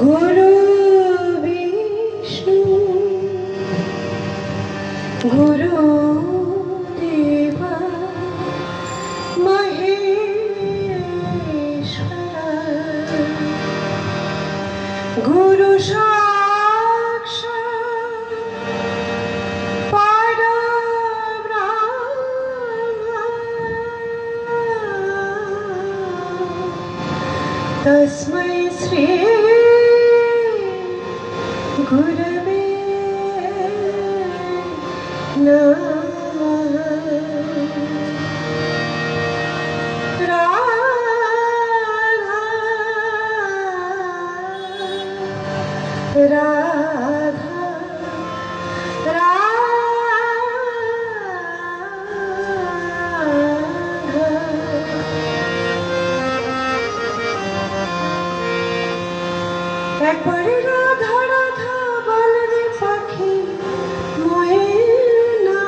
গুরু বিষ্ণু গুরু দেবা মহেশ্বর গুরু সাক্ষাৎ तस्मै श्री गुरवे नमः। राधा राधा একবারে রাধা রাধা বলরে পাখি ময়না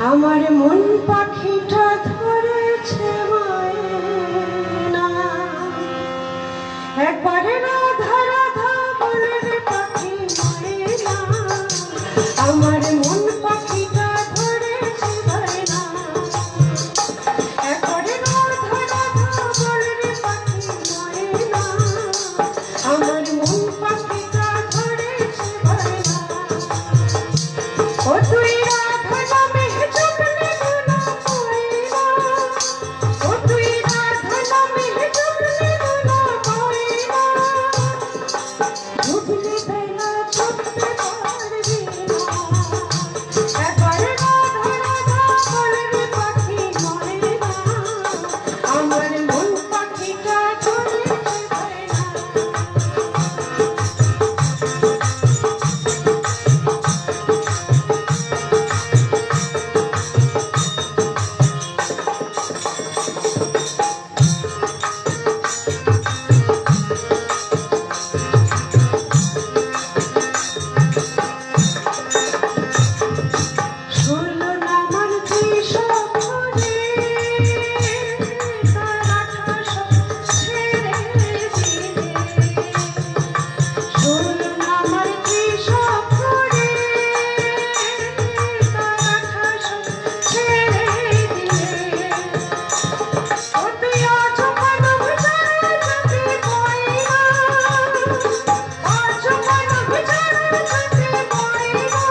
আমার মন পাখিটা ধরেছে ময়না একবারে রাধা রাধা বলরে পাখি ময়না আমার মন পাখিটা ধরেছে ময়না একবারে রাধা রাধা বলরে পাখি ময়না আমার মন পাখিটা ধরেছে ময়না ও তুই রাধা নামে জপলে গুনা ময়না ও তুই রাধা নামে জপলে গুনা ময়না ডুবলে বেলা চলতে পারবি না একবারে রাধা রাধা বলরে পাখি ময়না আমার মন পাখিটা ধরেছে ময়না শুনলো না আমার কৃষক রে তার আকাশ ছেড়ে দিলে শুনলো না আমার কৃষক রে তার আকাশ ছেড়ে দিলে ও তুই আজ মানব যারা যাতে ময়না আজ মানব যারা যাতে ময়না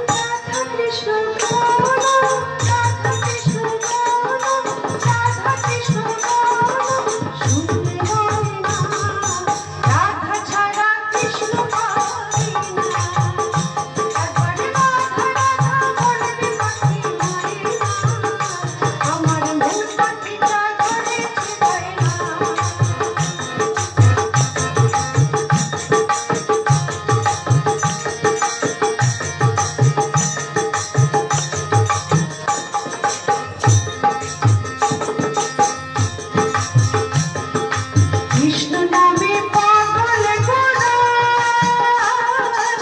রাধা কৃষ্ণ বলো রাধা কৃষ্ণ বলো রাধা কৃষ্ণ বলো শুনলে ময়না রাধা ছাড়া কৃষ্ণ পাই না একবারে রাধা রাধা বলবে পাখি ময়না আমার মন পাখিটা ধরেছে ময়না কৃষ্ণ নামে পাগল গোরা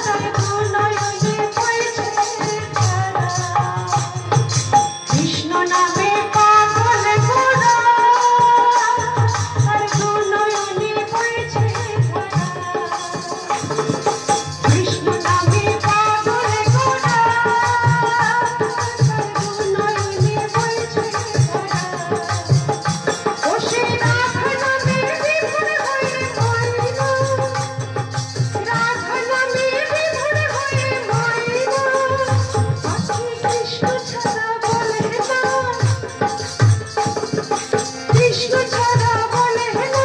তার গুণয়নে বইছে ধারা কৃষ্ণ নামে পাগল গোরা তার গুণয়নে বইছে ধারা কৃষ্ণ নামে পাগল গোরা তার গুণয়নে বইছে ধারা ও সে রাধা নামে বিভোর হয়ে ময়না রাধা নামে বিভোর হয়ে ময়না পাখি কৃষ্ণ ছাড়া বলে না কৃষ্ণ ছাড়া বলে না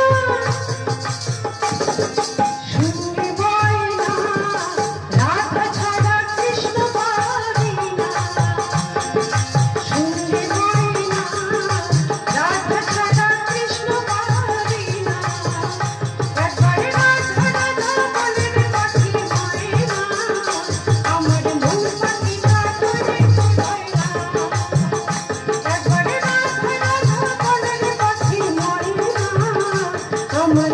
শুনলে ময়না রাধা ছাড়া কৃষ্ণ পারি না শুনলে ময়না রাধা ছাড়া কৃষ্ণ পারি না একবারে রাধা রাধা বলরে পাখি ময়না আমার মন পাখিটা ধরেছে ময়না একবারে রাধা রাধা বলরে পাখি ময়না আমার